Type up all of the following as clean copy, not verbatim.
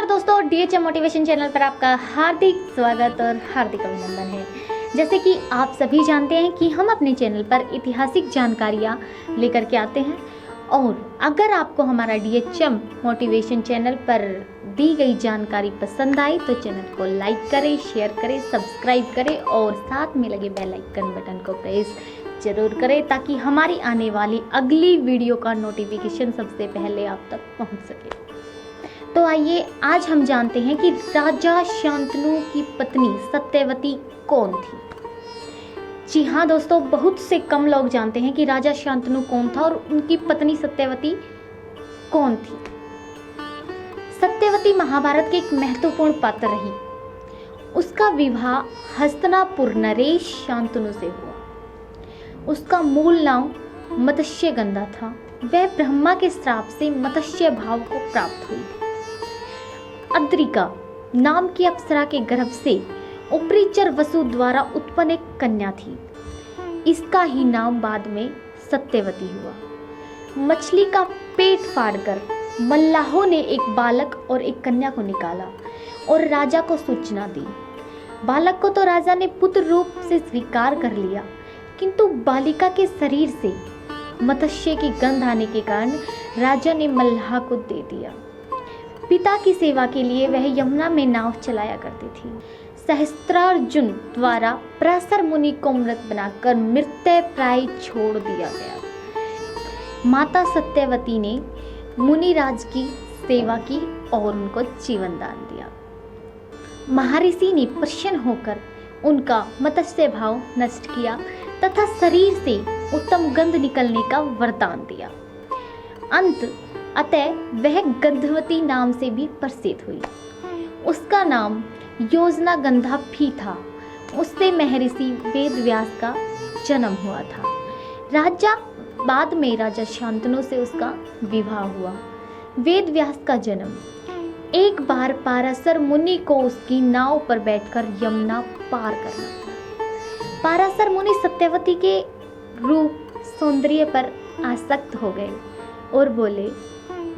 नमस्कार दोस्तों, DHM motivation channel पर आपका हार्दिक स्वागत और हार्दिक अभिनंदन है। जैसे कि आप सभी जानते हैं कि हम अपने चैनल पर ऐतिहासिक जानकारियाँ लेकर के आते हैं और अगर आपको हमारा डीएचएम मोटिवेशन चैनल पर दी गई जानकारी पसंद आई तो चैनल को लाइक करें, शेयर करें, सब्सक्राइब करें और साथ में लगे बेल आइकन बटन को प्रेस जरूर करें ताकि हमारी आने वाली अगली वीडियो का नोटिफिकेशन सबसे पहले आप तक पहुंच सके। तो आइए आज हम जानते हैं कि राजा शांतनु की पत्नी सत्यवती कौन थी। जी हाँ दोस्तों, बहुत से कम लोग जानते हैं कि राजा शांतनु कौन था और उनकी पत्नी सत्यवती कौन थी। सत्यवती महाभारत के एक महत्वपूर्ण पात्र रही। उसका विवाह हस्तिनापुर नरेश शांतनु से हुआ। उसका मूल नाम मत्स्यगंधा था। वह ब्रह्मा के श्राप से मत्स्य भाव को प्राप्त हुई। अद्रिका नाम की अप्सरा के गर्भ से उपरीचर वसु द्वारा उत्पन्न एक कन्या थी। इसका ही नाम बाद में सत्यवती हुआ। मछली का पेट फाड़कर मल्लाहों ने एक बालक और एक कन्या को निकाला और राजा को सूचना दी। बालक को तो राजा ने पुत्र रूप से स्वीकार कर लिया, किंतु बालिका के शरीर से मत्स्य की गंध आने के कारण राजा ने मल्लाह को दे दिया। पिता की सेवा के लिए वह यमुना में नाव चलाया करती थी। सहस्त्रार्जुन द्वारा पराशर मुनि को मृत बनाकर मृत्यु प्राय छोड़ दिया गया। माता सत्यवती ने मुनिराज की सेवा की और उनको जीवन दान दिया। महर्षि ने प्रसन्न होकर उनका मत्स्य भाव नष्ट किया तथा शरीर से उत्तम गंध निकलने का वरदान दिया। अतः वह गंधवती नाम से भी प्रसिद्ध हुई। उसका नाम योजना गंधा भी था। उससे महर्षि वेदव्यास का जन्म हुआ था। बाद में राजा शांतनु से उसका विवाह हुआ। वेदव्यास का जन्म। एक बार पाराशर मुनि को उसकी नाव पर बैठकर यमुना पार करना था। पाराशर मुनि सत्यवती के रूप सौंदर्य पर आसक्त हो गए और बोले,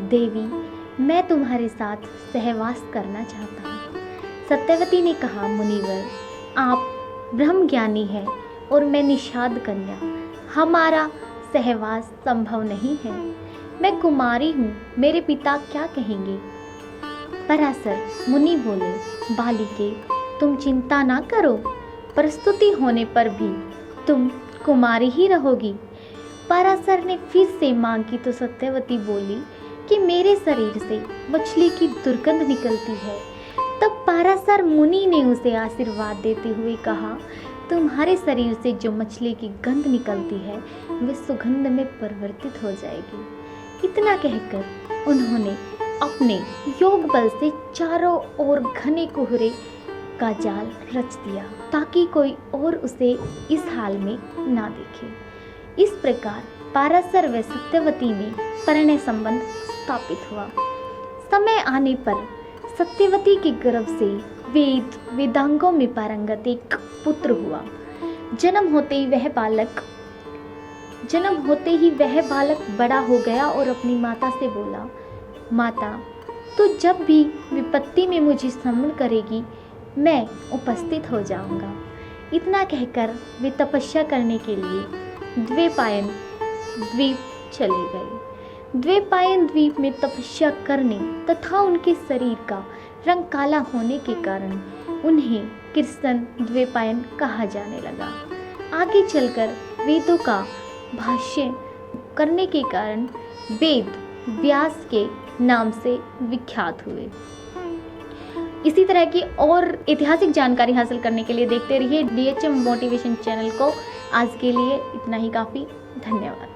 देवी, मैं तुम्हारे साथ सहवास करना चाहता हूँ। सत्यवती ने कहा, मुनिवर, आप ब्रह्मज्ञानी हैं और मैं निषाद कन्या, हमारा सहवास संभव नहीं है। मैं कुमारी हूँ, मेरे पिता क्या कहेंगे। पराशर मुनि बोले, बालिके, तुम चिंता ना करो, प्रस्तुति होने पर भी तुम कुमारी ही रहोगी। पराशर ने फिर से मांग की तो सत्यवती बोली कि मेरे शरीर से मछली की दुर्गंध निकलती है। तब पराशर मुनि ने उसे आशीर्वाद देते हुए कहा, तुम्हारे शरीर से जो मछली की गंध निकलती है वह सुगंध में परिवर्तित हो जाएगी। इतना कहकर उन्होंने अपने योग बल से चारों ओर घने कोहरे का जाल रच दिया ताकि कोई और उसे इस हाल में ना देखे। इस प्रकार पराशर व सत्यवती में परिणय संबंध स्थापित हुआ। समय आने पर सत्यवती के गर्भ से वेदांगों में पारंगत एक पुत्र हुआ। जन्म होते ही वह बालक बड़ा हो गया और अपनी माता से बोला, माता, तू जब भी विपत्ति में मुझे स्मरण करेगी मैं उपस्थित हो जाऊंगा। इतना कहकर वे तपस्या करने के लिए द्वैपायन द्वीप चले गए। द्वैपायन द्वीप में तपस्या करने तथा उनके शरीर का रंग काला होने के कारण उन्हें कृष्ण द्वैपायन कहा जाने लगा। आगे चलकर वेदों का भाष्य करने के कारण वेद व्यास के नाम से विख्यात हुए। इसी तरह की और ऐतिहासिक जानकारी हासिल करने के लिए देखते रहिए डीएचएम मोटिवेशन चैनल को। आज के लिए इतना ही काफ़ी। धन्यवाद।